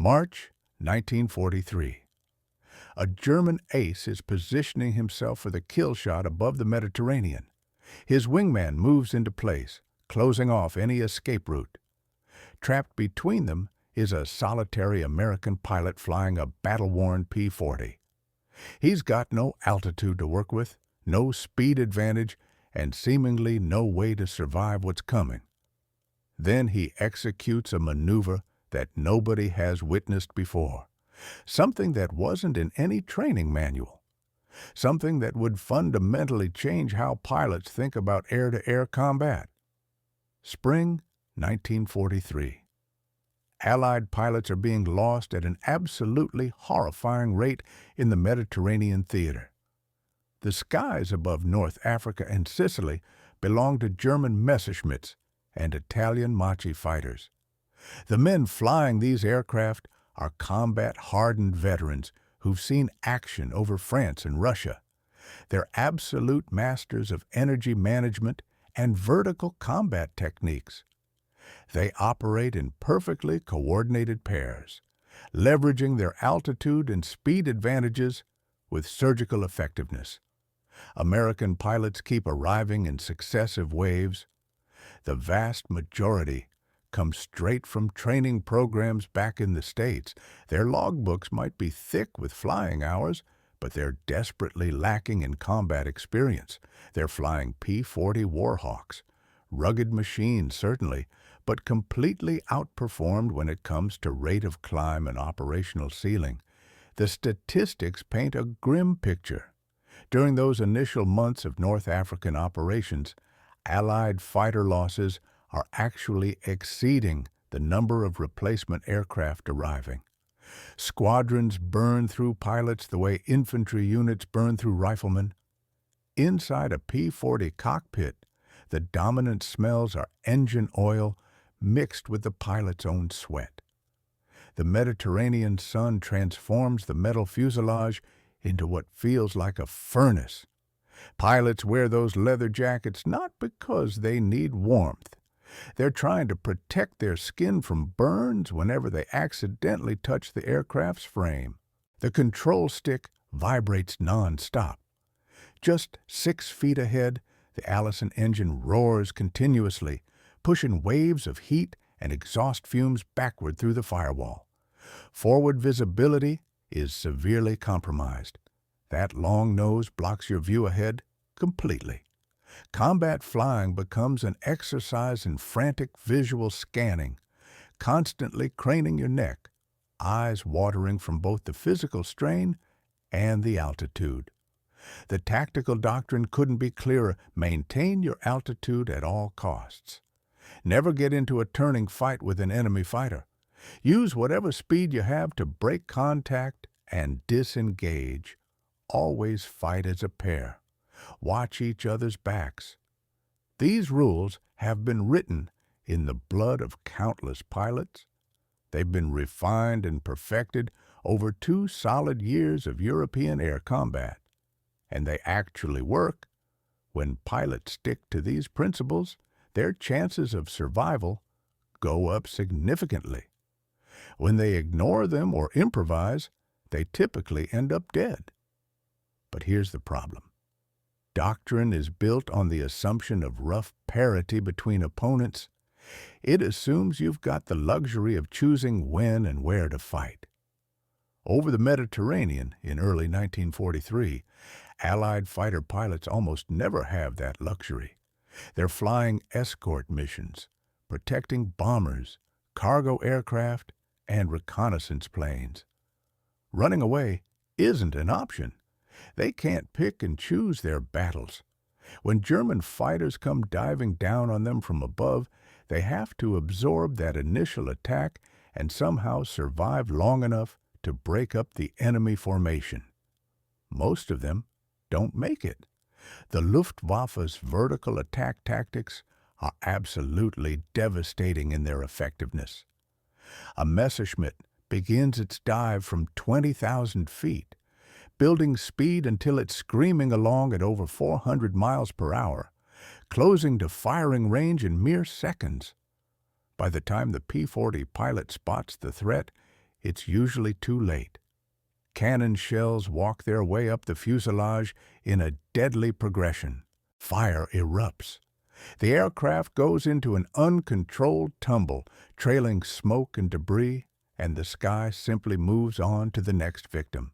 March 1943. A German ace is positioning himself for the kill shot above the Mediterranean. His wingman moves into place, closing off any escape route. Trapped between them is a solitary American pilot flying a battle-worn P-40. He's got no altitude to work with, no speed advantage, and seemingly no way to survive what's coming. Then he executes a maneuver that nobody has witnessed before, something that wasn't in any training manual, something that would fundamentally change how pilots think about air-to-air combat. Spring 1943. Allied pilots are being lost at an absolutely horrifying rate in the Mediterranean theater. The skies above North Africa and Sicily belong to German Messerschmitts and Italian Machi fighters. The men flying these aircraft are combat-hardened veterans who've seen action over France and Russia. They're absolute masters of energy management and vertical combat techniques. They operate in perfectly coordinated pairs, leveraging their altitude and speed advantages with surgical effectiveness. American pilots keep arriving in successive waves. The vast majority come straight from training programs back in the States. Their logbooks might be thick with flying hours, but they're desperately lacking in combat experience. They're flying P-40 Warhawks, rugged machines certainly, but completely outperformed when it comes to rate of climb and operational ceiling. The statistics paint a grim picture. During those initial months of North African operations, Allied fighter losses are actually exceeding the number of replacement aircraft arriving. Squadrons burn through pilots the way infantry units burn through riflemen. Inside a P-40 cockpit, the dominant smells are engine oil mixed with the pilot's own sweat. The Mediterranean sun transforms the metal fuselage into what feels like a furnace. Pilots wear those leather jackets not because they need warmth. They're trying to protect their skin from burns whenever they accidentally touch the aircraft's frame. The control stick vibrates non-stop. Just 6 feet ahead, the Allison engine roars continuously, pushing waves of heat and exhaust fumes backward through the firewall. Forward visibility is severely compromised. That long nose blocks your view ahead completely. Combat flying becomes an exercise in frantic visual scanning, constantly craning your neck, eyes watering from both the physical strain and the altitude. The tactical doctrine couldn't be clearer. Maintain your altitude at all costs. Never get into a turning fight with an enemy fighter. Use whatever speed you have to break contact and disengage. Always fight as a pair. Watch each other's backs. These rules have been written in the blood of countless pilots. They've been refined and perfected over 2 solid years of European air combat. And they actually work. When pilots stick to these principles, their chances of survival go up significantly. When they ignore them or improvise, they typically end up dead. But here's the problem. Doctrine is built on the assumption of rough parity between opponents. It assumes you've got the luxury of choosing when and where to fight. Over the Mediterranean in early 1943, Allied fighter pilots almost never have that luxury. They're flying escort missions, protecting bombers, cargo aircraft, and reconnaissance planes. Running away isn't an option. They can't pick and choose their battles. When German fighters come diving down on them from above, they have to absorb that initial attack and somehow survive long enough to break up the enemy formation. Most of them don't make it. The Luftwaffe's vertical attack tactics are absolutely devastating in their effectiveness. A Messerschmitt begins its dive from 20,000 feet, building speed until it's screaming along at over 400 miles per hour, closing to firing range in mere seconds. By the time the P-40 pilot spots the threat, it's usually too late. Cannon shells walk their way up the fuselage in a deadly progression. Fire erupts. The aircraft goes into an uncontrolled tumble, trailing smoke and debris, and the sky simply moves on to the next victim.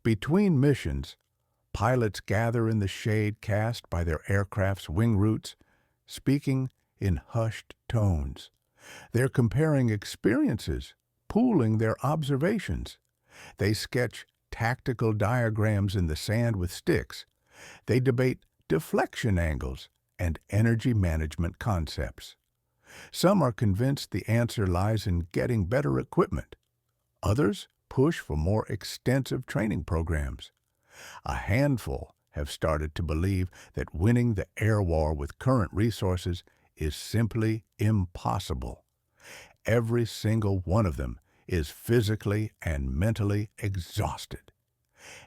Between missions, pilots gather in the shade cast by their aircraft's wing roots, speaking in hushed tones. They're comparing experiences, pooling their observations. They sketch tactical diagrams in the sand with sticks. They debate deflection angles and energy management concepts. Some are convinced the answer lies in getting better equipment. Others push for more extensive training programs. A handful have started to believe that winning the air war with current resources is simply impossible. Every single one of them is physically and mentally exhausted.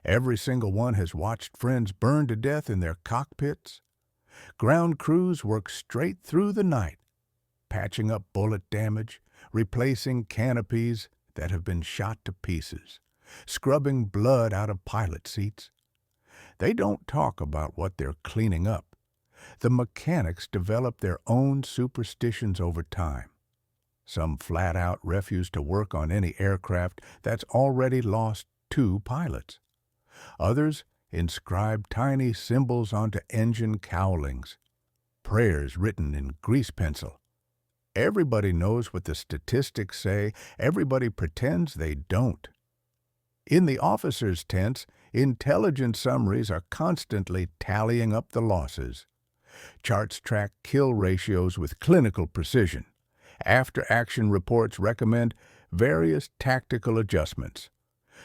Every single one has watched friends burn to death in their cockpits. Ground crews work straight through the night, patching up bullet damage, replacing canopies that have been shot to pieces, scrubbing blood out of pilot seats. They don't talk about what they're cleaning up. The mechanics develop their own superstitions over time. Some flat out refuse to work on any aircraft that's already lost 2 pilots. Others inscribe tiny symbols onto engine cowlings, prayers written in grease pencil. Everybody knows what the statistics say. Everybody pretends they don't. In the officers' tents, intelligence summaries are constantly tallying up the losses. Charts track kill ratios with clinical precision. After-action reports recommend various tactical adjustments.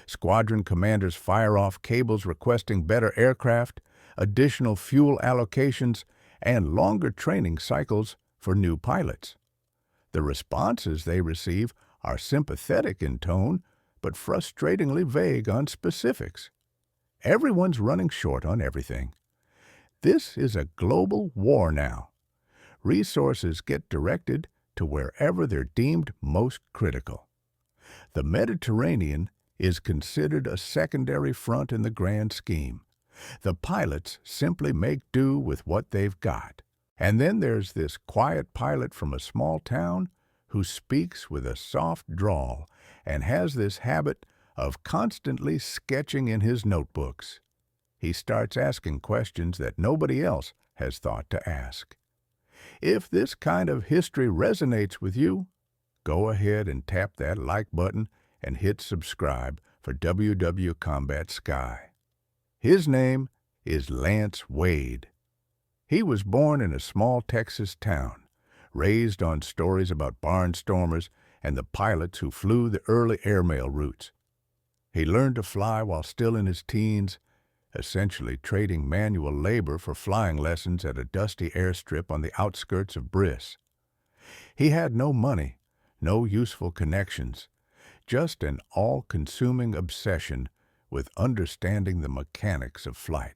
Squadron commanders fire off cables requesting better aircraft, additional fuel allocations, and longer training cycles for new pilots. The responses they receive are sympathetic in tone, but frustratingly vague on specifics. Everyone's running short on everything. This is a global war now. Resources get directed to wherever they're deemed most critical. The Mediterranean is considered a secondary front in the grand scheme. The pilots simply make do with what they've got. And then there's this quiet pilot from a small town who speaks with a soft drawl and has this habit of constantly sketching in his notebooks. He starts asking questions that nobody else has thought to ask. If this kind of history resonates with you, go ahead and tap that like button and hit subscribe for WW Combat Sky. His name is Lance Wade. He was born in a small Texas town, raised on stories about barnstormers and the pilots who flew the early airmail routes. He learned to fly while still in his teens, essentially trading manual labor for flying lessons at a dusty airstrip on the outskirts of Briss. He had no money, no useful connections, just an all-consuming obsession with understanding the mechanics of flight.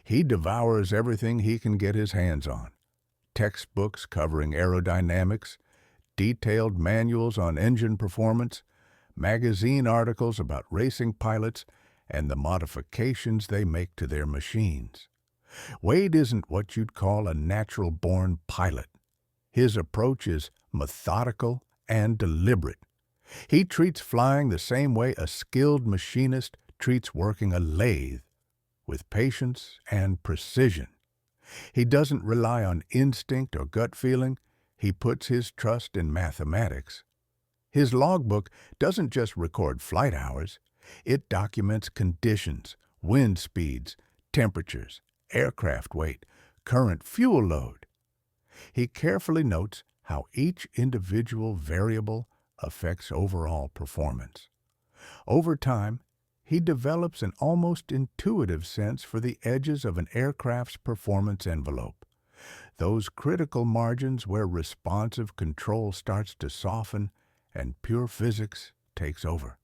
He devours everything he can get his hands on. Textbooks covering aerodynamics, detailed manuals on engine performance, magazine articles about racing pilots, and the modifications they make to their machines. Wade isn't what you'd call a natural-born pilot. His approach is methodical and deliberate. He treats flying the same way a skilled machinist treats working a lathe, with patience and precision. He doesn't rely on instinct or gut feeling. He puts his trust in mathematics. His logbook doesn't just record flight hours. It documents conditions, wind speeds, temperatures, aircraft weight, current fuel load. He carefully notes how each individual variable affects overall performance. Over time, he develops an almost intuitive sense for the edges of an aircraft's performance envelope, those critical margins where responsive control starts to soften and pure physics takes over.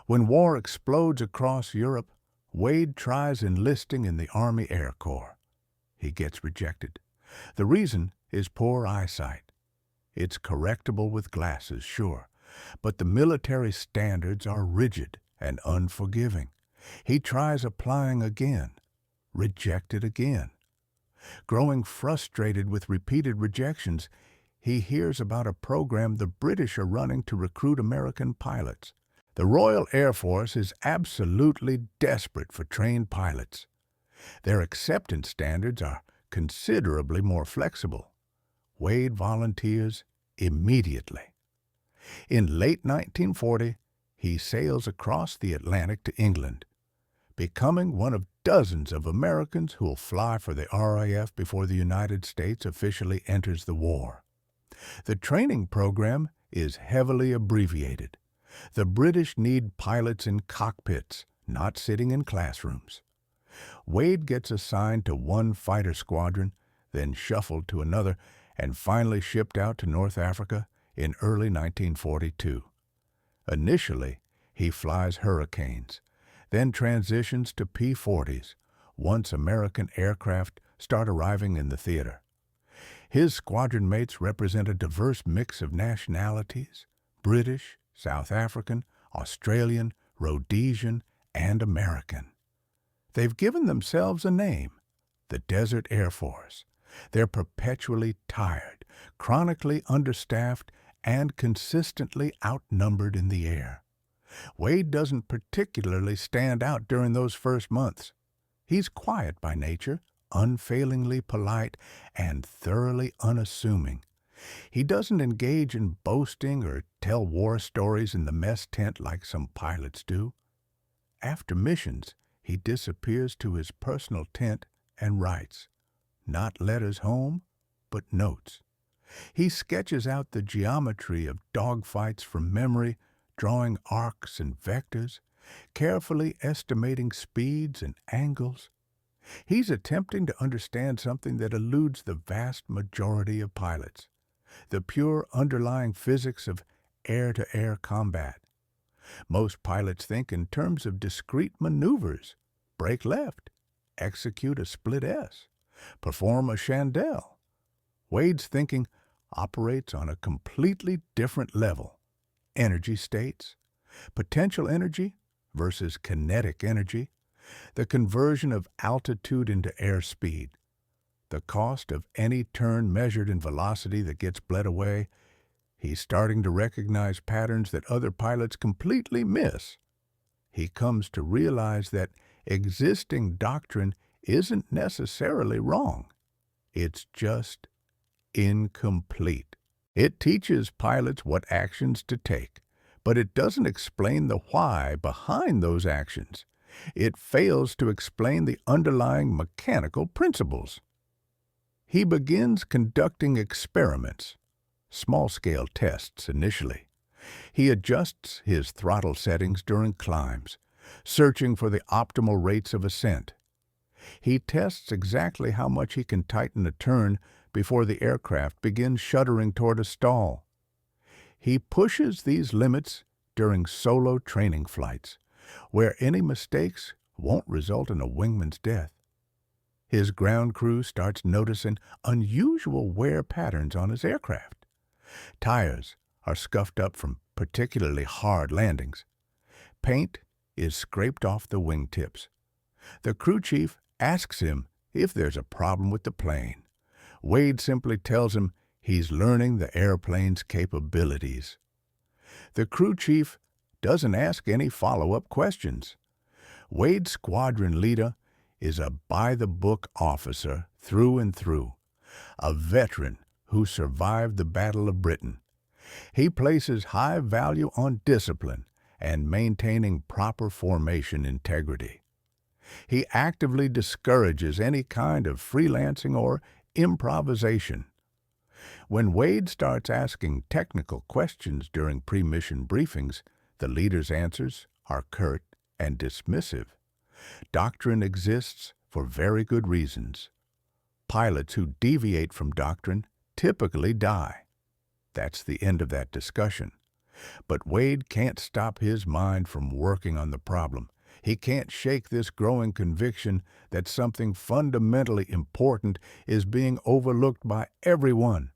When war explodes across Europe, Wade tries enlisting in the Army Air Corps. He gets rejected. The reason is poor eyesight. It's correctable with glasses, sure, But the military standards are rigid and unforgiving. He tries applying again, rejected again. Growing frustrated with repeated rejections, he hears about a program the British are running to recruit American pilots. The Royal Air Force is absolutely desperate for trained pilots. Their acceptance standards are considerably more flexible. Wade volunteers immediately. In late 1940, he sails across the Atlantic to England, becoming one of dozens of Americans who will fly for the RAF before the United States officially enters the war. The training program is heavily abbreviated. The British need pilots in cockpits, not sitting in classrooms. Wade gets assigned to one fighter squadron, then shuffled to another, and finally shipped out to North Africa in early 1942. Initially, he flies Hurricanes, then transitions to P-40s once American aircraft start arriving in the theater. His squadron mates represent a diverse mix of nationalities: British, South African, Australian, Rhodesian, and American. They've given themselves a name, the Desert Air Force. They're perpetually tired, chronically understaffed, and consistently outnumbered in the air. Wade doesn't particularly stand out during those first months. He's quiet by nature, unfailingly polite, and thoroughly unassuming. He doesn't engage in boasting or tell war stories in the mess tent like some pilots do. After missions, he disappears to his personal tent and writes, not letters home, but notes. He sketches out the geometry of dogfights from memory, drawing arcs and vectors, carefully estimating speeds and angles. He's attempting to understand something that eludes the vast majority of pilots: the pure underlying physics of air-to-air combat. Most pilots think in terms of discrete maneuvers: brake left, execute a split S, perform a chandelle. Wade's thinking operates on a completely different level: energy states, potential energy versus kinetic energy, the conversion of altitude into airspeed, the cost of any turn measured in velocity that gets bled away. He's starting to recognize patterns that other pilots completely miss. He comes to realize that existing doctrine isn't necessarily wrong. It's just incomplete. It teaches pilots what actions to take, but it doesn't explain the why behind those actions. It fails to explain the underlying mechanical principles. He begins conducting experiments, small-scale tests initially. He adjusts his throttle settings during climbs, searching for the optimal rates of ascent. He tests exactly how much he can tighten a turn before the aircraft begins shuddering toward a stall. He pushes these limits during solo training flights, where any mistakes won't result in a wingman's death. His ground crew starts noticing unusual wear patterns on his aircraft. Tires are scuffed up from particularly hard landings. Paint is scraped off the wingtips. The crew chief asks him if there's a problem with the plane. Wade simply tells him he's learning the airplane's capabilities. The crew chief doesn't ask any follow-up questions. Wade's squadron leader is a by-the-book officer through and through, a veteran who survived the Battle of Britain. He places high value on discipline and maintaining proper formation integrity. He actively discourages any kind of freelancing or improvisation. When Wade starts asking technical questions during pre-mission briefings, the leader's answers are curt and dismissive. Doctrine exists for very good reasons. Pilots who deviate from doctrine typically die. That's the end of that discussion. But Wade can't stop his mind from working on the problem. He can't shake this growing conviction that something fundamentally important is being overlooked by everyone.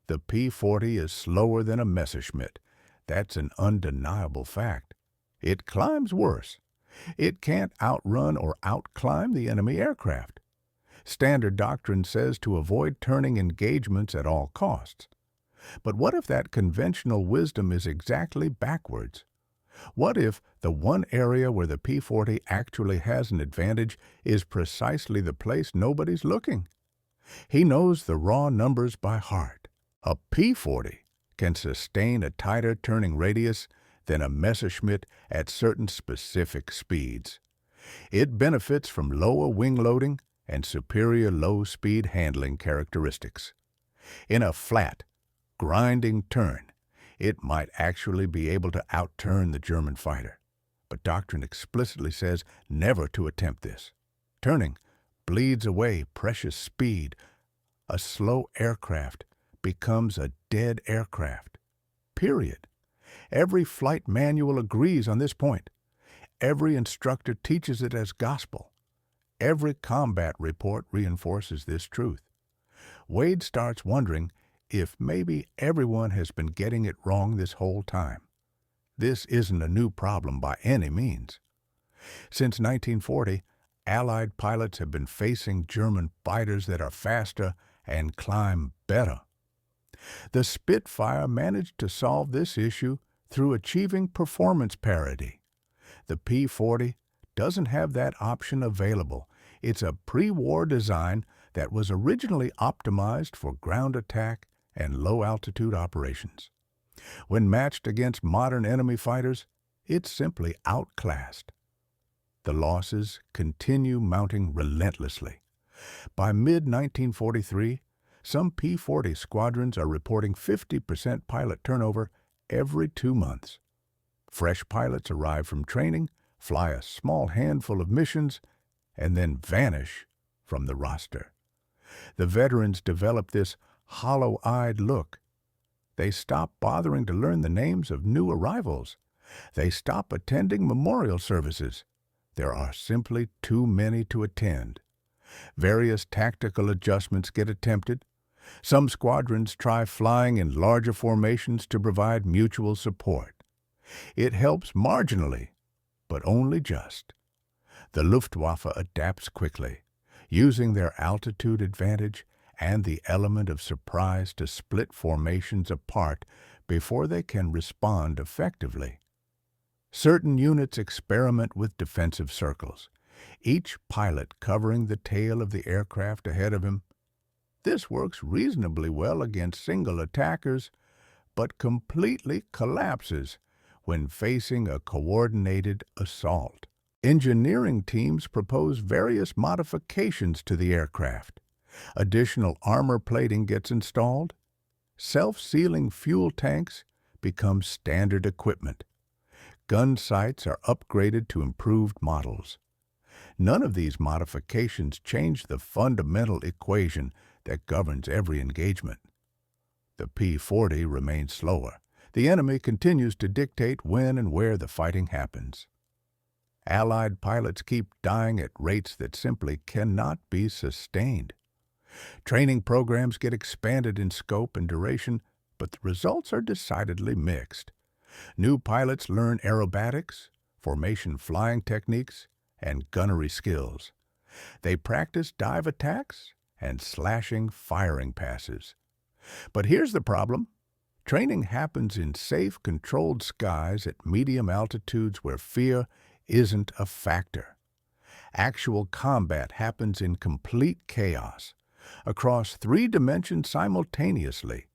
The P-40 is slower than a Messerschmitt. That's an undeniable fact. It climbs worse. It can't outrun or outclimb the enemy aircraft. Standard doctrine says to avoid turning engagements at all costs. But what if that conventional wisdom is exactly backwards? What if the one area where the P-40 actually has an advantage is precisely the place nobody's looking? He knows the raw numbers by heart. A P-40 can sustain a tighter turning radius than a Messerschmitt at certain specific speeds. It benefits from lower wing loading and superior low-speed handling characteristics. In a flat, grinding turn, it might actually be able to outturn the German fighter. But doctrine explicitly says never to attempt this. Turning bleeds away precious speed. A slow aircraft becomes a dead aircraft. Period. Every flight manual agrees on this point. Every instructor teaches it as gospel. Every combat report reinforces this truth. Wade starts wondering if maybe everyone has been getting it wrong this whole time. This isn't a new problem by any means. Since 1940, Allied pilots have been facing German fighters that are faster and climb better. The Spitfire managed to solve this issue through achieving performance parity. The P-40 doesn't have that option available. It's a pre-war design that was originally optimized for ground attack and low-altitude operations. When matched against modern enemy fighters, it's simply outclassed. The losses continue mounting relentlessly. By mid-1943, some P-40 squadrons are reporting 50% pilot turnover every 2 months. Fresh pilots arrive from training, fly a small handful of missions, and then vanish from the roster. The veterans develop this hollow-eyed look. They stop bothering to learn the names of new arrivals. They stop attending memorial services. There are simply too many to attend. Various tactical adjustments get attempted. Some squadrons try flying in larger formations to provide mutual support. It helps marginally, but only just. The Luftwaffe adapts quickly, using their altitude advantage and the element of surprise to split formations apart before they can respond effectively. Certain units experiment with defensive circles, each pilot covering the tail of the aircraft ahead of him. This works reasonably well against single attackers, but completely collapses when facing a coordinated assault. Engineering teams propose various modifications to the aircraft. Additional armor plating gets installed. Self-sealing fuel tanks become standard equipment. Gun sights are upgraded to improved models. None of these modifications change the fundamental equation that governs every engagement. The P-40 remains slower. The enemy continues to dictate when and where the fighting happens. Allied pilots keep dying at rates that simply cannot be sustained. Training programs get expanded in scope and duration, but the results are decidedly mixed. New pilots learn aerobatics, formation flying techniques, and gunnery skills. They practice dive attacks and slashing firing passes. But here's the problem. Training happens in safe, controlled skies at medium altitudes where fear isn't a factor. Actual combat happens in complete chaos, across 3 dimensions simultaneously,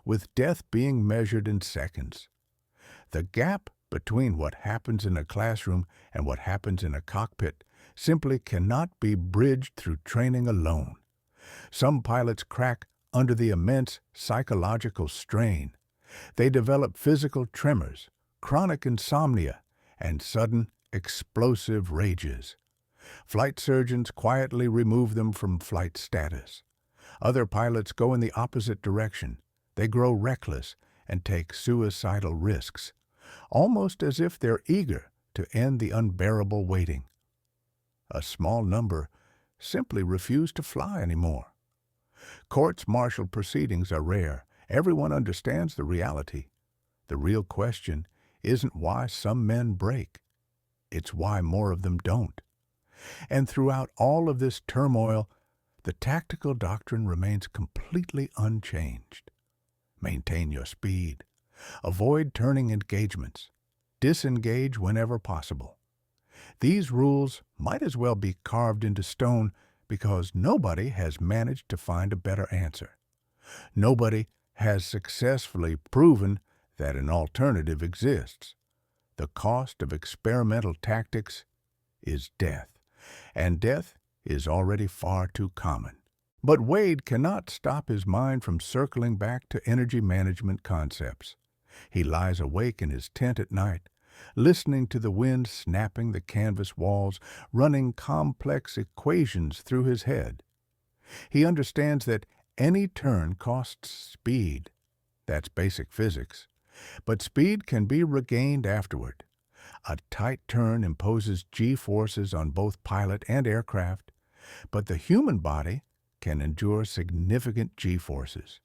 with death being measured in seconds. The gap between what happens in a classroom and what happens in a cockpit simply cannot be bridged through training alone. Some pilots crack under the immense psychological strain. They develop physical tremors, chronic insomnia, and sudden, explosive rages. Flight surgeons quietly remove them from flight status. Other pilots go in the opposite direction. They grow reckless and take suicidal risks, almost as if they're eager to end the unbearable waiting. A small number simply refuse to fly anymore. Courts-martial proceedings are rare. Everyone understands the reality. The real question isn't why some men break. It's why more of them don't. And throughout all of this turmoil, the tactical doctrine remains completely unchanged. Maintain your speed. Avoid turning engagements. Disengage whenever possible. These rules might as well be carved into stone because nobody has managed to find a better answer. Nobody has successfully proven that an alternative exists. The cost of experimental tactics is death, and death is already far too common. But Wade cannot stop his mind from circling back to energy management concepts. He lies awake in his tent at night, listening to the wind snapping the canvas walls, running complex equations through his head. He understands that any turn costs speed. That's basic physics. But speed can be regained afterward. A tight turn imposes G-forces on both pilot and aircraft, but the human body can endure significant G-forces.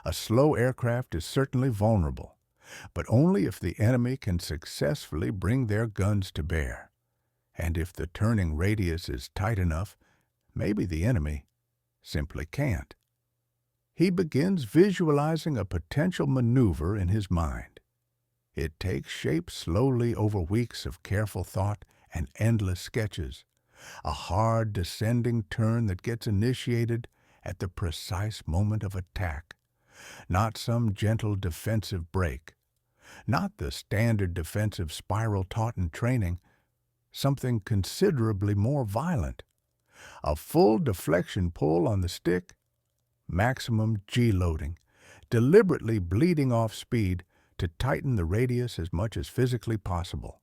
A slow aircraft is certainly vulnerable, but only if the enemy can successfully bring their guns to bear. And if the turning radius is tight enough, maybe the enemy simply can't. He begins visualizing a potential maneuver in his mind. It takes shape slowly over weeks of careful thought and endless sketches, a hard descending turn that gets initiated at the precise moment of attack, not some gentle defensive break, not the standard defensive spiral taught in training, something considerably more violent. A full deflection pull on the stick, maximum G-loading, deliberately bleeding off speed to tighten the radius as much as physically possible.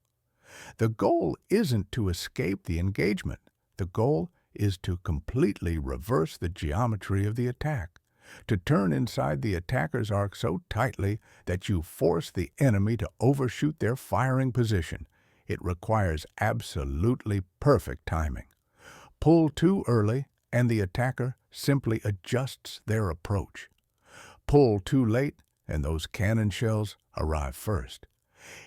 The goal isn't to escape the engagement. The goal is to completely reverse the geometry of the attack, to turn inside the attacker's arc so tightly that you force the enemy to overshoot their firing position. It requires absolutely perfect timing. Pull too early, and the attacker simply adjusts their approach. Pull too late, and those cannon shells arrive first.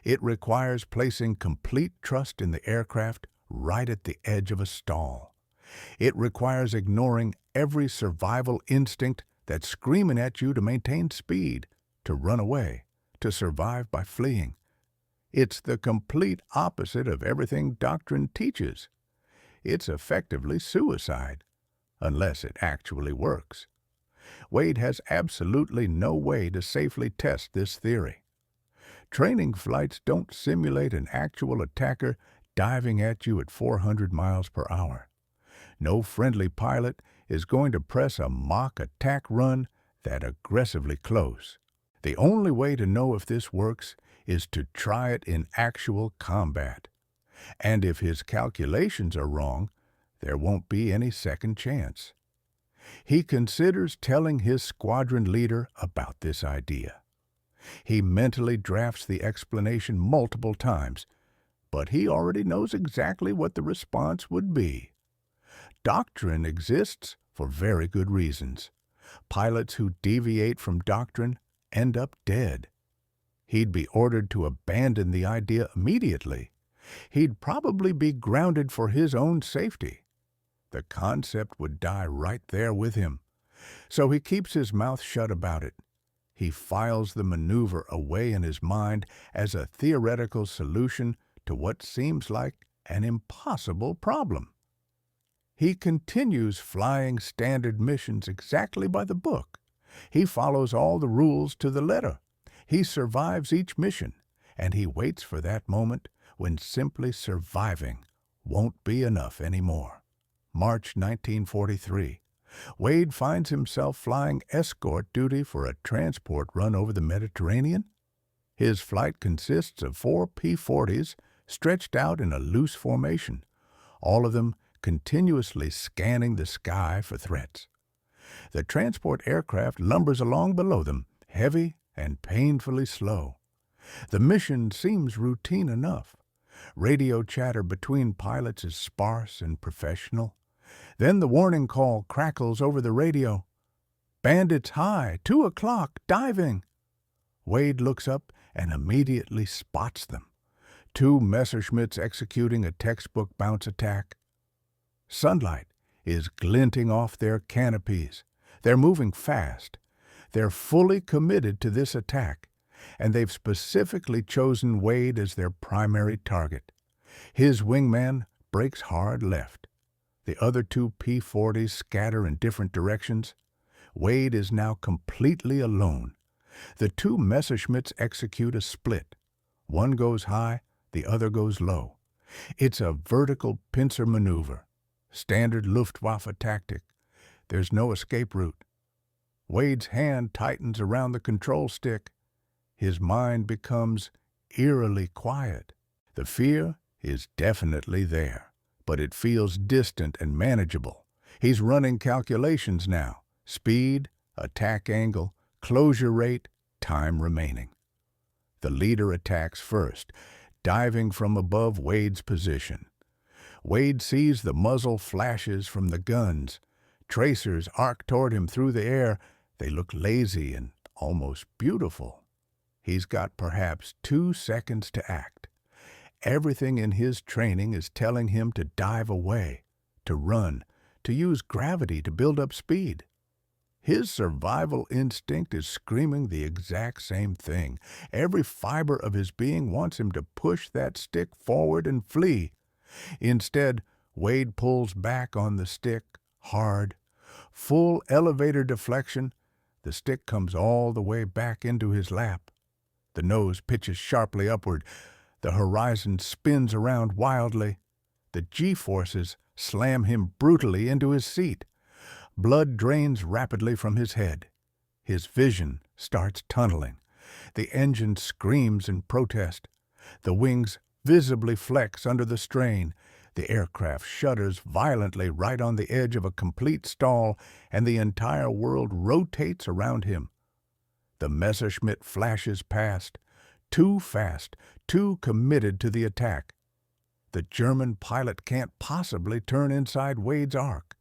It requires placing complete trust in the aircraft right at the edge of a stall. It requires ignoring every survival instinct that's screaming at you to maintain speed, to run away, to survive by fleeing. It's the complete opposite of everything doctrine teaches. It's effectively suicide, unless it actually works. Wade has absolutely no way to safely test this theory. Training flights don't simulate an actual attacker diving at you at 400 miles per hour. No friendly pilot is going to press a mock attack run that aggressively close. The only way to know if this works is to try it in actual combat. And if his calculations are wrong, there won't be any second chance. He considers telling his squadron leader about this idea. He mentally drafts the explanation multiple times, but he already knows exactly what the response would be. Doctrine exists for very good reasons. Pilots who deviate from doctrine end up dead. He'd be ordered to abandon the idea immediately. He'd probably be grounded for his own safety. The concept would die right there with him. So he keeps his mouth shut about it. He files the maneuver away in his mind as a theoretical solution to what seems like an impossible problem. He continues flying standard missions exactly by the book. He follows all the rules to the letter. He survives each mission, and he waits for that moment when simply surviving won't be enough anymore. March 1943. Wade finds himself flying escort duty for a transport run over the Mediterranean. His flight consists of 4 P-40s stretched out in a loose formation, all of them continuously scanning the sky for threats. The transport aircraft lumbers along below them, heavy and painfully slow. The mission seems routine enough. Radio chatter between pilots is sparse and professional. Then the warning call crackles over the radio. "Bandits high, 2 o'clock, diving." Wade looks up and immediately spots them. Two Messerschmitts executing a textbook bounce attack. Sunlight is glinting off their canopies. They're moving fast. They're fully committed to this attack, and they've specifically chosen Wade as their primary target. His wingman breaks hard left. The other two P-40s scatter in different directions. Wade is now completely alone. The two Messerschmitts execute a split. One goes high, the other goes low. It's a vertical pincer maneuver. Standard Luftwaffe tactic. There's no escape route. Wade's hand tightens around the control stick. His mind becomes eerily quiet. The fear is definitely there, but it feels distant and manageable. He's running calculations now. Speed, attack angle, closure rate, time remaining. The leader attacks first, diving from above Wade's position. Wade sees the muzzle flashes from the guns. Tracers arc toward him through the air. They look lazy and almost beautiful. He's got perhaps 2 seconds to act. Everything in his training is telling him to dive away, to run, to use gravity to build up speed. His survival instinct is screaming the exact same thing. Every fiber of his being wants him to push that stick forward and flee. Instead, Wade pulls back on the stick, hard. Full elevator deflection, the stick comes all the way back into his lap. The nose pitches sharply upward. The horizon spins around wildly. The G-forces slam him brutally into his seat. Blood drains rapidly from his head. His vision starts tunneling. The engine screams in protest. The wings visibly flex under the strain. The aircraft shudders violently right on the edge of a complete stall, and the entire world rotates around him. The Messerschmitt flashes past, too fast, too committed to the attack. The German pilot can't possibly turn inside Wade's arc.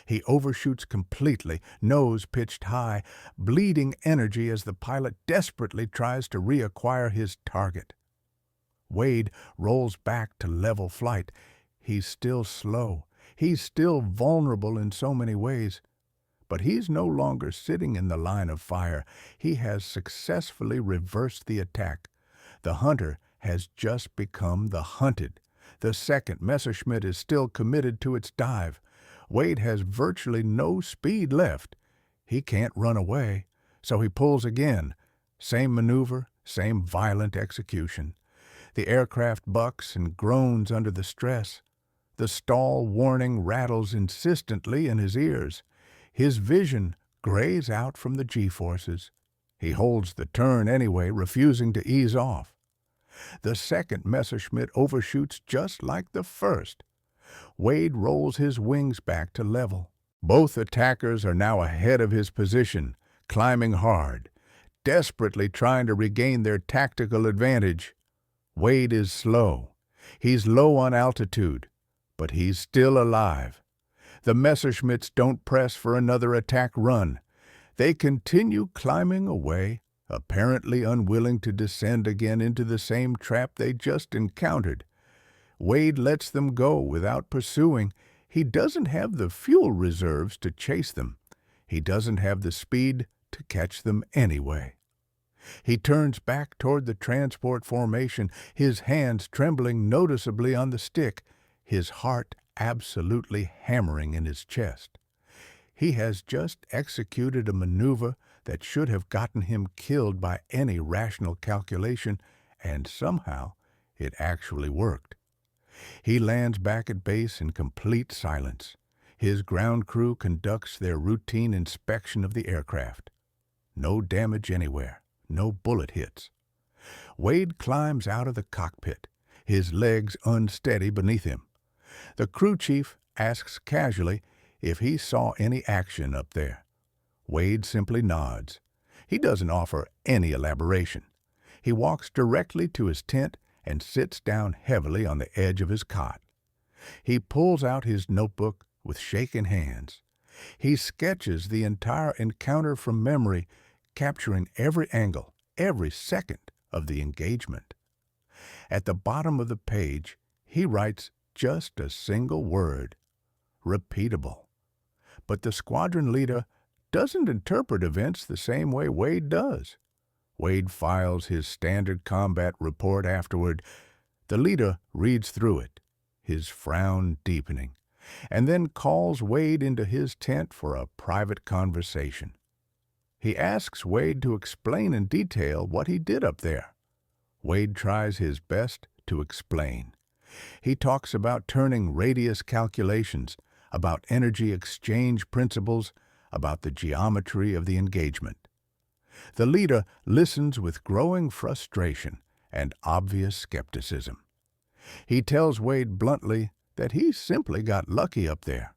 He overshoots completely, nose pitched high, bleeding energy as the pilot desperately tries to reacquire his target. Wade rolls back to level flight. He's still slow. He's still vulnerable in so many ways. But he's no longer sitting in the line of fire. He has successfully reversed the attack. The hunter has just become the hunted. The second Messerschmitt is still committed to its dive. Wade has virtually no speed left. He can't run away, so he pulls again. Same maneuver, same violent execution. The aircraft bucks and groans under the stress. The stall warning rattles insistently in his ears. His vision grays out from the G-forces. He holds the turn anyway, refusing to ease off. The second Messerschmitt overshoots just like the first. Wade rolls his wings back to level. Both attackers are now ahead of his position, climbing hard, desperately trying to regain their tactical advantage. Wade is slow. He's low on altitude, but he's still alive. The Messerschmitts don't press for another attack run. They continue climbing away, apparently unwilling to descend again into the same trap they just encountered. Wade lets them go without pursuing. He doesn't have the fuel reserves to chase them. He doesn't have the speed to catch them anyway. He turns back toward the transport formation, his hands trembling noticeably on the stick, his heart absolutely hammering in his chest. He has just executed a maneuver that should have gotten him killed by any rational calculation, and somehow it actually worked. He lands back at base in complete silence. His ground crew conducts their routine inspection of the aircraft. No damage anywhere, no bullet hits. Wade climbs out of the cockpit, his legs unsteady beneath him. The crew chief asks casually if he saw any action up there. Wade simply nods. He doesn't offer any elaboration. He walks directly to his tent and sits down heavily on the edge of his cot. He pulls out his notebook with shaking hands. He sketches the entire encounter from memory, capturing every angle, every second of the engagement. At the bottom of the page, he writes just a single word: repeatable. But the squadron leader doesn't interpret events the same way Wade does. Wade files his standard combat report afterward. The leader reads through it, his frown deepening, and then calls Wade into his tent for a private conversation. He asks Wade to explain in detail what he did up there. Wade tries his best to explain. He talks about turning radius calculations, about energy exchange principles, about the geometry of the engagement. The leader listens with growing frustration and obvious skepticism. He tells Wade bluntly that he simply got lucky up there.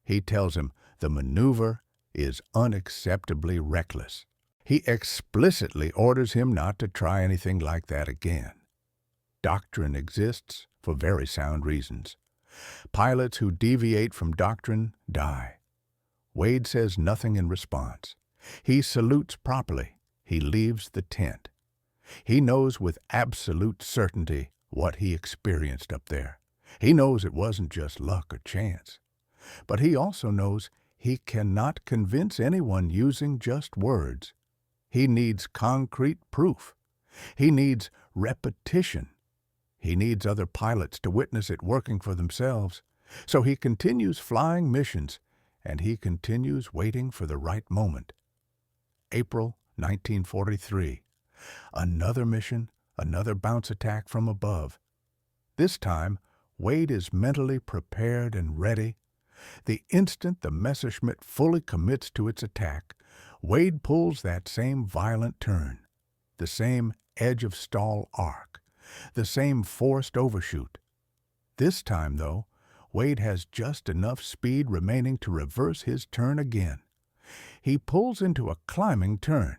He tells him the maneuver is unacceptably reckless. He explicitly orders him not to try anything like that again. Doctrine exists for very sound reasons. Pilots who deviate from doctrine die. Wade says nothing in response. He salutes properly. He leaves the tent. He knows with absolute certainty what he experienced up there. He knows it wasn't just luck or chance. But he also knows he cannot convince anyone using just words. He needs concrete proof. He needs repetition. He needs other pilots to witness it working for themselves. So he continues flying missions, and he continues waiting for the right moment. April 1943. Another mission, another bounce attack from above. This time, Wade is mentally prepared and ready. The instant the Messerschmitt fully commits to its attack, Wade pulls that same violent turn, the same edge of stall arc, the same forced overshoot. This time, though, Wade has just enough speed remaining to reverse his turn again. He pulls into a climbing turn,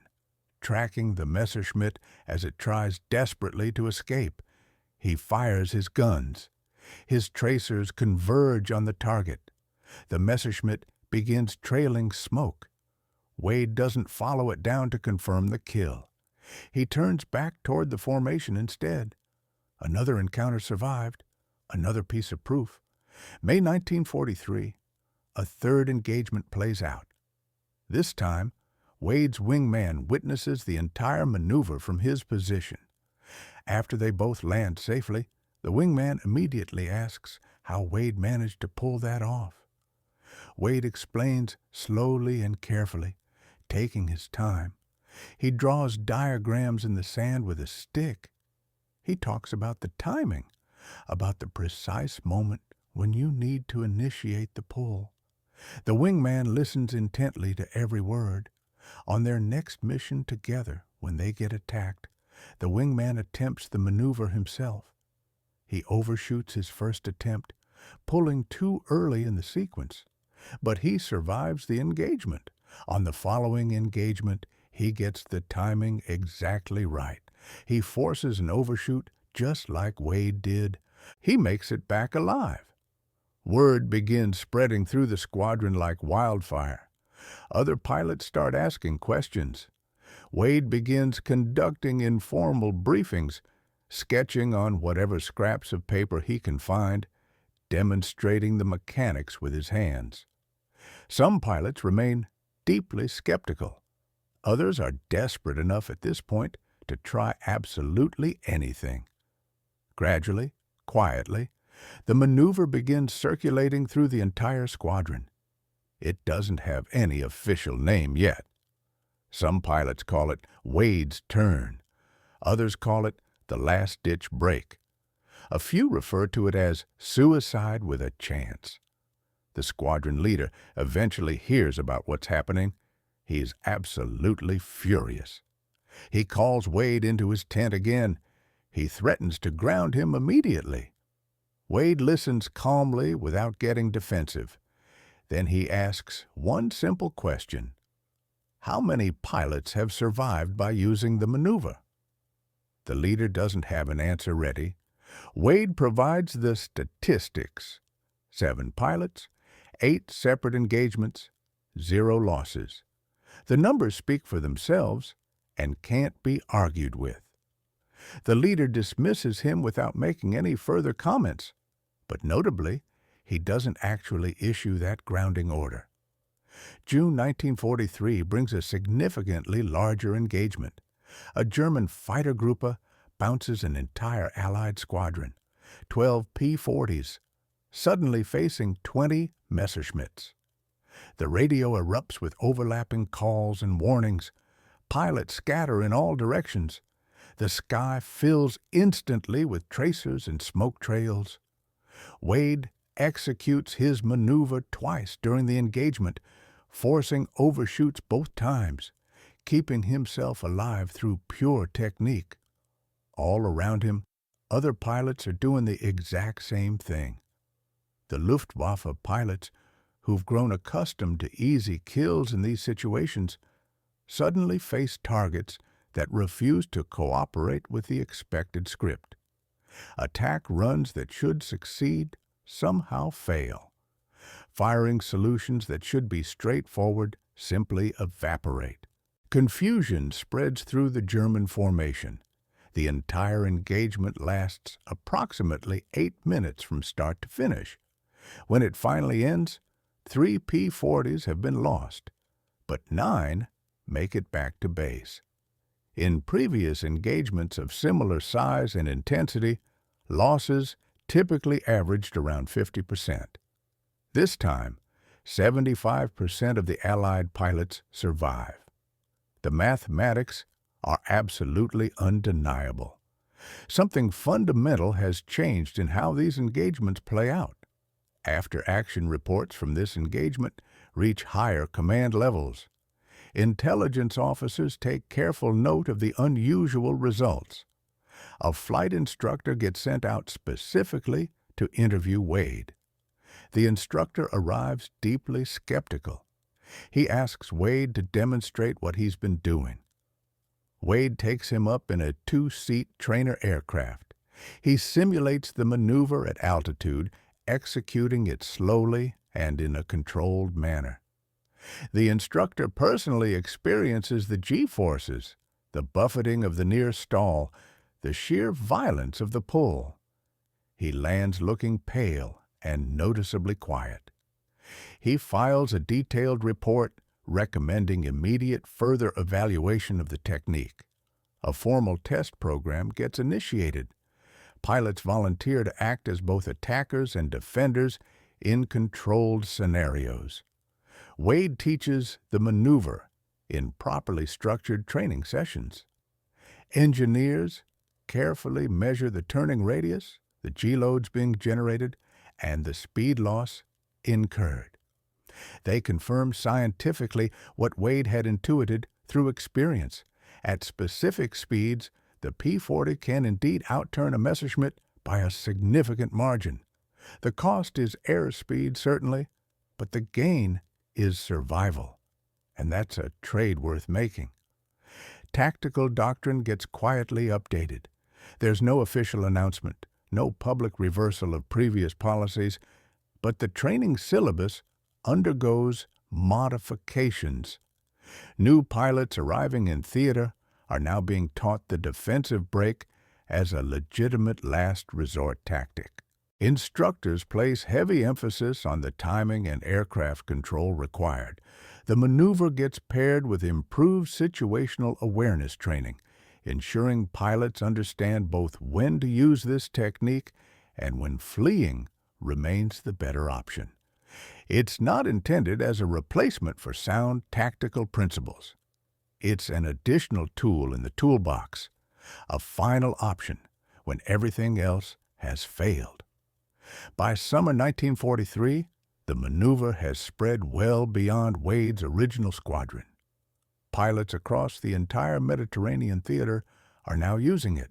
tracking the Messerschmitt as it tries desperately to escape. He fires his guns. His tracers converge on the target. The Messerschmitt begins trailing smoke. Wade doesn't follow it down to confirm the kill. He turns back toward the formation instead. Another encounter survived, another piece of proof. May 1943, a third engagement plays out. This time, Wade's wingman witnesses the entire maneuver from his position. After they both land safely, the wingman immediately asks how Wade managed to pull that off. Wade explains slowly and carefully, taking his time. He draws diagrams in the sand with a stick. He talks about the timing, about the precise moment when you need to initiate the pull. The wingman listens intently to every word. On their next mission together, when they get attacked, the wingman attempts the maneuver himself. He overshoots his first attempt, pulling too early in the sequence. But he survives the engagement. On the following engagement, he gets the timing exactly right. He forces an overshoot just like Wade did. He makes it back alive. Word begins spreading through the squadron like wildfire. Other pilots start asking questions. Wade begins conducting informal briefings, sketching on whatever scraps of paper he can find, demonstrating the mechanics with his hands. Some pilots remain deeply skeptical. Others are desperate enough at this point to try absolutely anything. Gradually, quietly, the maneuver begins circulating through the entire squadron. It doesn't have any official name yet. Some pilots call it Wade's turn. Others call it the last-ditch break. A few refer to it as suicide with a chance. The squadron leader eventually hears about what's happening. He is absolutely furious. He calls Wade into his tent again. He threatens to ground him immediately. Wade listens calmly without getting defensive. Then he asks one simple question. How many pilots have survived by using the maneuver? The leader doesn't have an answer ready. Wade provides the statistics. 7 pilots, 8 separate engagements, 0 losses. The numbers speak for themselves and can't be argued with. The leader dismisses him without making any further comments, but notably, he doesn't actually issue that grounding order. June 1943 brings a significantly larger engagement. A German fighter group bounces an entire Allied squadron, 12 P-40s, suddenly facing 20 Messerschmitts. The radio erupts with overlapping calls and warnings. Pilots scatter in all directions. The sky fills instantly with tracers and smoke trails. Wade executes his maneuver twice during the engagement, forcing overshoots both times, keeping himself alive through pure technique. All around him, other pilots are doing the exact same thing. The Luftwaffe pilots, who've grown accustomed to easy kills in these situations, suddenly face targets that refuse to cooperate with the expected script. Attack runs that should succeed somehow fail. Firing solutions that should be straightforward simply evaporate. Confusion spreads through the German formation. The entire engagement lasts approximately 8 minutes from start to finish. When it finally ends, 3 P-40s have been lost, but 9 make it back to base. In previous engagements of similar size and intensity, losses typically averaged around 50%. This time, 75% of the Allied pilots survive. The mathematics are absolutely undeniable. Something fundamental has changed in how these engagements play out. After-action reports from this engagement reach higher command levels. Intelligence officers take careful note of the unusual results. A flight instructor gets sent out specifically to interview Wade. The instructor arrives deeply skeptical. He asks Wade to demonstrate what he's been doing. Wade takes him up in a 2-seat trainer aircraft. He simulates the maneuver at altitude, executing it slowly and in a controlled manner. The instructor personally experiences the G-forces, the buffeting of the near stall, the sheer violence of the pull. He lands looking pale and noticeably quiet. He files a detailed report recommending immediate further evaluation of the technique. A formal test program gets initiated. Pilots volunteer to act as both attackers and defenders in controlled scenarios. Wade teaches the maneuver in properly structured training sessions. Engineers carefully measure the turning radius, the G-loads being generated, and the speed loss incurred. They confirm scientifically what Wade had intuited through experience. At specific speeds, the P-40 can indeed outturn a Messerschmitt by a significant margin. The cost is airspeed, certainly, but the gain is survival, and that's a trade worth making. Tactical doctrine gets quietly updated. There's no official announcement, no public reversal of previous policies, but the training syllabus undergoes modifications. New pilots arriving in theater are now being taught the defensive break as a legitimate last resort tactic. Instructors place heavy emphasis on the timing and aircraft control required. The maneuver gets paired with improved situational awareness training, ensuring pilots understand both when to use this technique and when fleeing remains the better option. It's not intended as a replacement for sound tactical principles. It's an additional tool in the toolbox, a final option when everything else has failed. By summer 1943, the maneuver has spread well beyond Wade's original squadron. Pilots across the entire Mediterranean theater are now using it.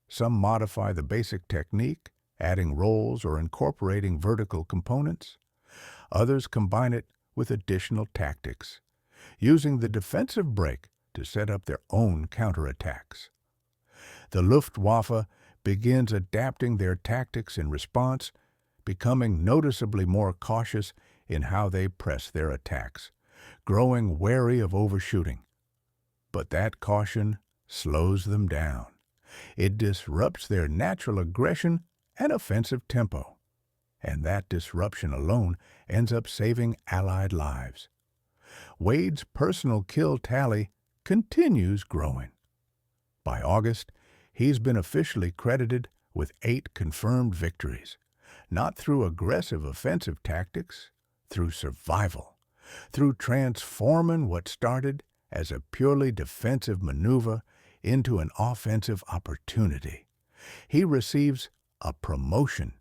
Some modify the basic technique, adding rolls or incorporating vertical components. Others combine it with additional tactics, using the defensive break to set up their own counterattacks. The Luftwaffe begins adapting their tactics in response, becoming noticeably more cautious in how they press their attacks, growing wary of overshooting. But that caution slows them down. It disrupts their natural aggression and offensive tempo, and that disruption alone ends up saving Allied lives. Wade's personal kill tally continues growing. By August, he's been officially credited with 8 confirmed victories, not through aggressive offensive tactics, through survival, through transforming what started as a purely defensive maneuver into an offensive opportunity. He receives a promotion.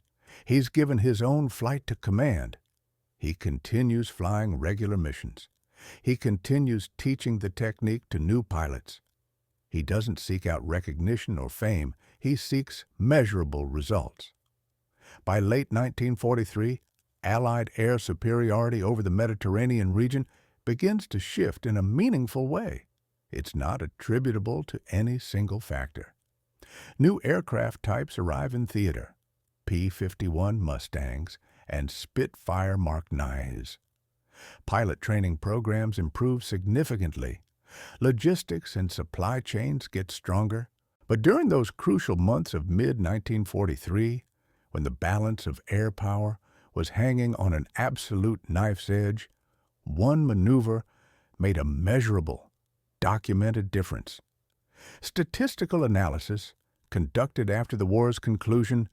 He's given his own flight to command. He continues flying regular missions. He continues teaching the technique to new pilots. He doesn't seek out recognition or fame. He seeks measurable results. By late 1943, Allied air superiority over the Mediterranean region begins to shift in a meaningful way. It's not attributable to any single factor. New aircraft types arrive in theater: P-51 Mustangs and Spitfire Mark IXs. Pilot training programs improve significantly. Logistics and supply chains get stronger. But during those crucial months of mid-1943, when the balance of air power was hanging on an absolute knife's edge, one maneuver made a measurable, documented difference. Statistical analysis, conducted after the war's conclusion,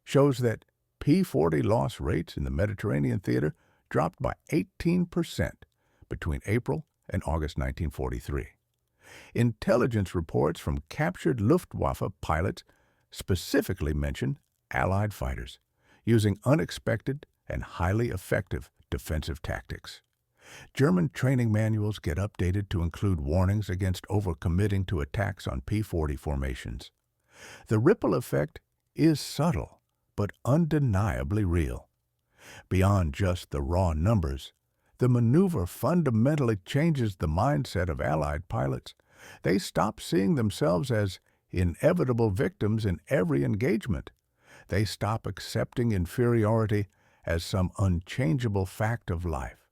shows that P-40 loss rates in the Mediterranean theater dropped by 18% between April and August 1943. Intelligence reports from captured Luftwaffe pilots specifically mention Allied fighters using unexpected and highly effective defensive tactics. German training manuals get updated to include warnings against overcommitting to attacks on P-40 formations. The ripple effect is subtle, but undeniably real. Beyond just the raw numbers, the maneuver fundamentally changes the mindset of Allied pilots. They stop seeing themselves as inevitable victims in every engagement. They stop accepting inferiority as some unchangeable fact of life.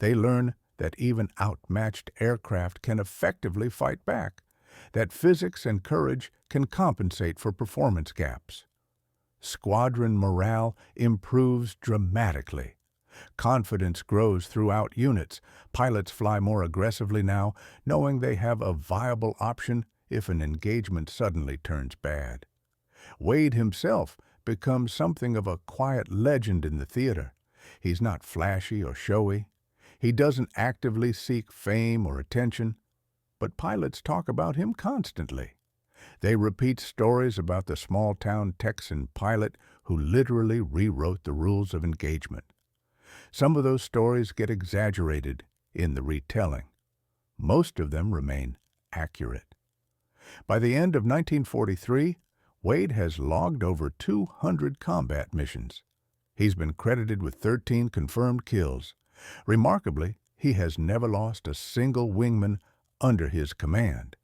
They learn that even outmatched aircraft can effectively fight back, that physics and courage can compensate for performance gaps. Squadron morale improves dramatically. Confidence grows throughout units. Pilots fly more aggressively now, knowing they have a viable option if an engagement suddenly turns bad. Wade himself becomes something of a quiet legend in the theater. He's not flashy or showy. He doesn't actively seek fame or attention, but pilots talk about him constantly. They repeat stories about the small-town Texan pilot who literally rewrote the rules of engagement. Some of those stories get exaggerated in the retelling. Most of them remain accurate. By the end of 1943, Wade has logged over 200 combat missions. He's been credited with 13 confirmed kills. Remarkably, he has never lost a single wingman under his command.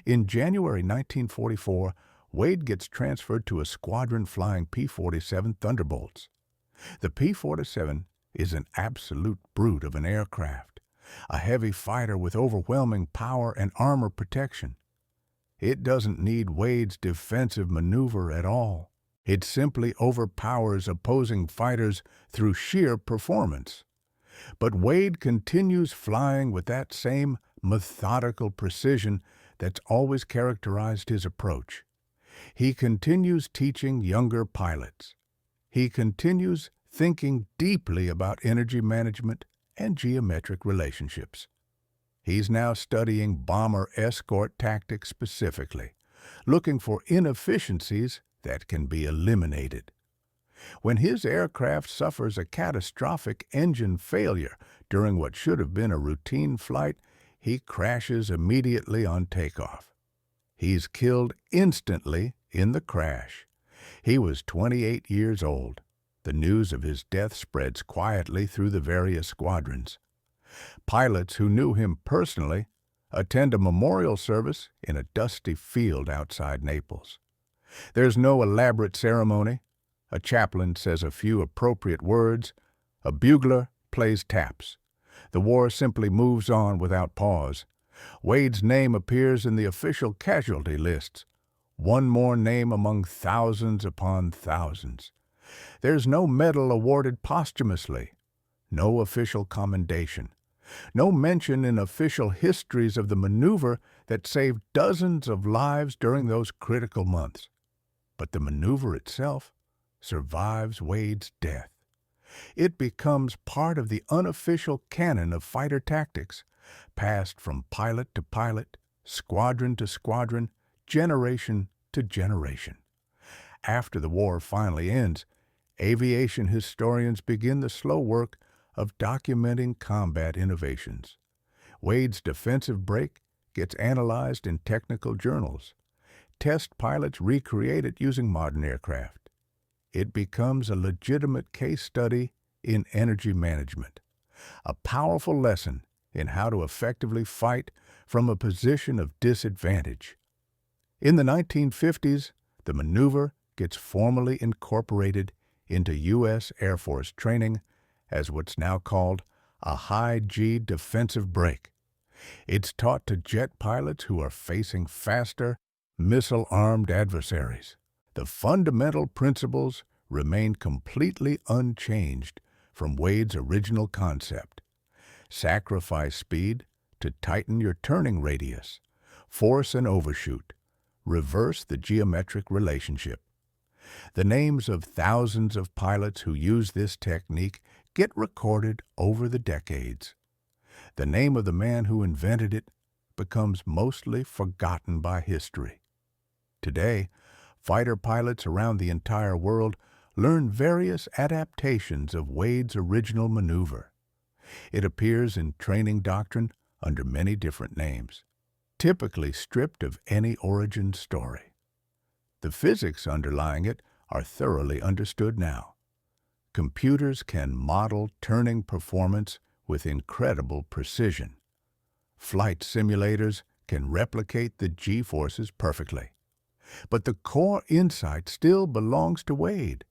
In January 1944, Wade gets transferred to a squadron flying P-47 Thunderbolts. The P-47 is an absolute brute of an aircraft, a heavy fighter with overwhelming power and armor protection. It doesn't need Wade's defensive maneuver at all. It simply overpowers opposing fighters through sheer performance. But Wade continues flying with that same methodical precision that's always characterized his approach. He continues teaching younger pilots. He continues thinking deeply about energy management and geometric relationships. He's now studying bomber escort tactics specifically, looking for inefficiencies that can be eliminated. When his aircraft suffers a catastrophic engine failure during what should have been a routine flight, he crashes immediately on takeoff. He's killed instantly in the crash. He was 28 years old. The news of his death spreads quietly through the various squadrons. Pilots who knew him personally attend a memorial service in a dusty field outside Naples. There's no elaborate ceremony. A chaplain says a few appropriate words. A bugler plays taps. The war simply moves on without pause. Wade's name appears in the official casualty lists. One more name among thousands upon thousands. There's no medal awarded posthumously, no official commendation, no mention in official histories of the maneuver that saved dozens of lives during those critical months. But the maneuver itself survives Wade's death. It becomes part of the unofficial canon of fighter tactics, passed from pilot to pilot, squadron to squadron, generation to generation. After the war finally ends, aviation historians begin the slow work of documenting combat innovations. Wade's defensive brake gets analyzed in technical journals. Test pilots recreate it using modern aircraft. It becomes a legitimate case study in energy management, a powerful lesson in how to effectively fight from a position of disadvantage. In the 1950s, the maneuver gets formally incorporated into U.S. Air Force training as what's now called a high-G defensive brake. It's taught to jet pilots who are facing faster, missile-armed adversaries. The fundamental principles remain completely unchanged from Wade's original concept. Sacrifice speed to tighten your turning radius, force an overshoot, reverse the geometric relationship. The names of thousands of pilots who use this technique get recorded over the decades. The name of the man who invented it becomes mostly forgotten by history. Today, fighter pilots around the entire world learn various adaptations of Wade's original maneuver. It appears in training doctrine under many different names, typically stripped of any origin story. The physics underlying it are thoroughly understood now. Computers can model turning performance with incredible precision. Flight simulators can replicate the G-forces perfectly. But the core insight still belongs to Wade,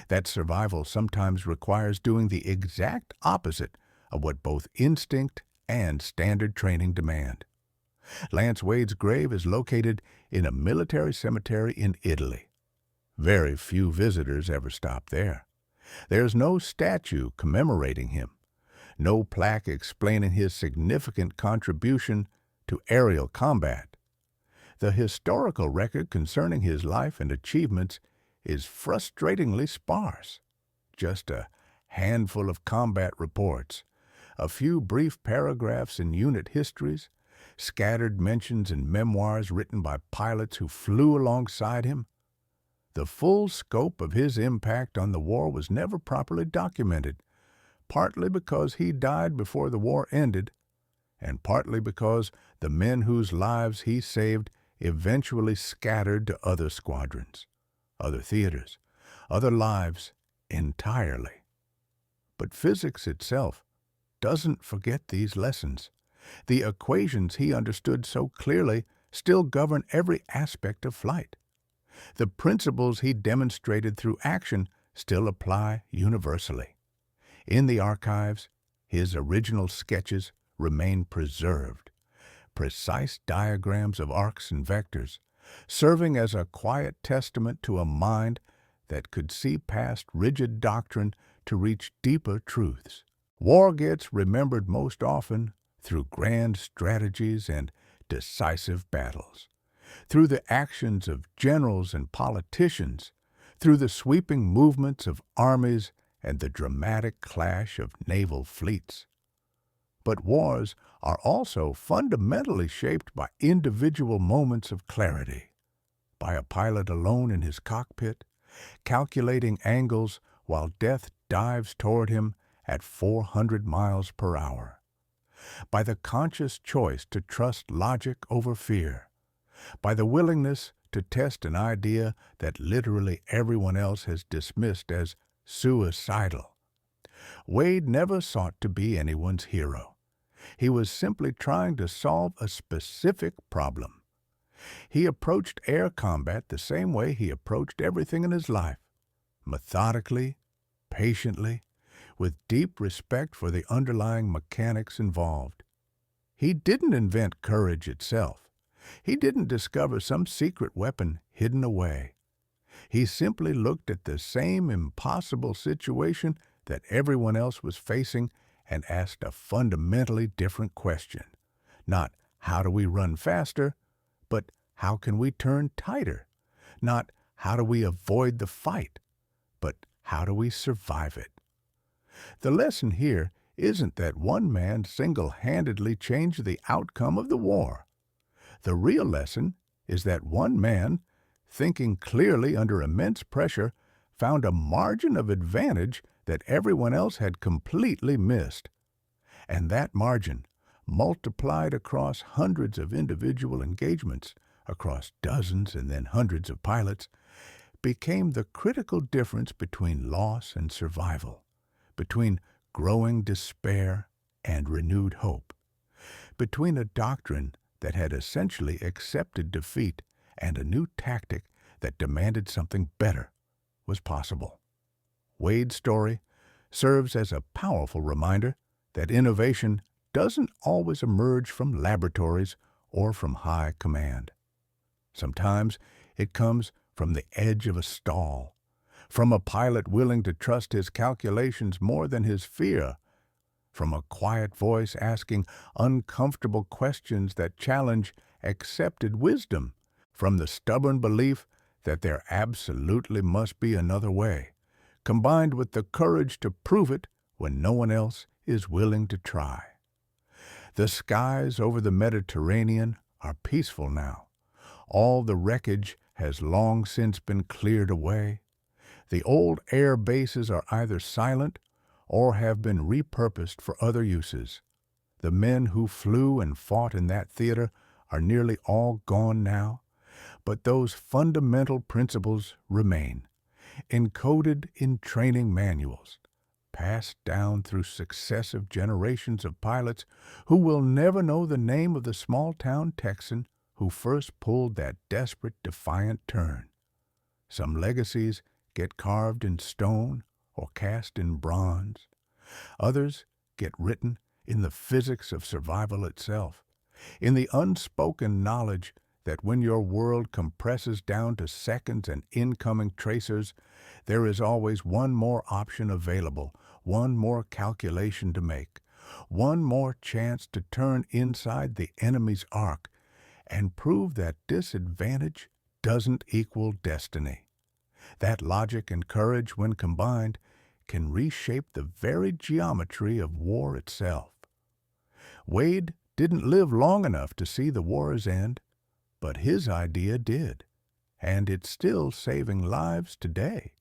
that survival sometimes requires doing the exact opposite of what both instinct and standard training demand. Lance Wade's grave is located in a military cemetery in Italy. Very few visitors ever stop there. There's no statue commemorating him, no plaque explaining his significant contribution to aerial combat. The historical record concerning his life and achievements is frustratingly sparse. Just a handful of combat reports, a few brief paragraphs in unit histories, scattered mentions in memoirs written by pilots who flew alongside him. The full scope of his impact on the war was never properly documented, partly because he died before the war ended, and partly because the men whose lives he saved eventually scattered to other squadrons, other theaters, other lives entirely. But physics itself doesn't forget these lessons. The equations he understood so clearly still govern every aspect of flight. The principles he demonstrated through action still apply universally. In the archives, his original sketches remain preserved, precise diagrams of arcs and vectors, serving as a quiet testament to a mind that could see past rigid doctrine to reach deeper truths. War gets remembered most often through grand strategies and decisive battles, through the actions of generals and politicians, through the sweeping movements of armies and the dramatic clash of naval fleets. But wars are also fundamentally shaped by individual moments of clarity, by a pilot alone in his cockpit, calculating angles while death dives toward him at 400 miles per hour, by the conscious choice to trust logic over fear, by the willingness to test an idea that literally everyone else has dismissed as suicidal. Wade never sought to be anyone's hero. He was simply trying to solve a specific problem. He approached air combat the same way he approached everything in his life, methodically, patiently, with deep respect for the underlying mechanics involved. He didn't invent courage itself. He didn't discover some secret weapon hidden away. He simply looked at the same impossible situation that everyone else was facing and asked a fundamentally different question. Not, how do we run faster, but how can we turn tighter? Not, how do we avoid the fight, but how do we survive it? The lesson here isn't that one man single-handedly changed the outcome of the war. The real lesson is that one man, thinking clearly under immense pressure, found a margin of advantage that everyone else had completely missed. And that margin, multiplied across hundreds of individual engagements, across dozens and then hundreds of pilots, became the critical difference between loss and survival, between growing despair and renewed hope, between a doctrine that had essentially accepted defeat and a new tactic that demanded something better was possible. Wade's story serves as a powerful reminder that innovation doesn't always emerge from laboratories or from high command. Sometimes it comes from the edge of a stall, from a pilot willing to trust his calculations more than his fear, from a quiet voice asking uncomfortable questions that challenge accepted wisdom, from the stubborn belief that there absolutely must be another way, combined with the courage to prove it when no one else is willing to try. The skies over the Mediterranean are peaceful now. All the wreckage has long since been cleared away. The old air bases are either silent or have been repurposed for other uses. The men who flew and fought in that theater are nearly all gone now, but those fundamental principles remain, encoded in training manuals, passed down through successive generations of pilots who will never know the name of the small-town Texan who first pulled that desperate, defiant turn. Some legacies get carved in stone or cast in bronze. Others get written in the physics of survival itself, in the unspoken knowledge that when your world compresses down to seconds and incoming tracers, there is always one more option available, one more calculation to make, one more chance to turn inside the enemy's arc and prove that disadvantage doesn't equal destiny. That logic and courage, when combined, can reshape the very geometry of war itself. Wade didn't live long enough to see the war's end, but his idea did, and it's still saving lives today.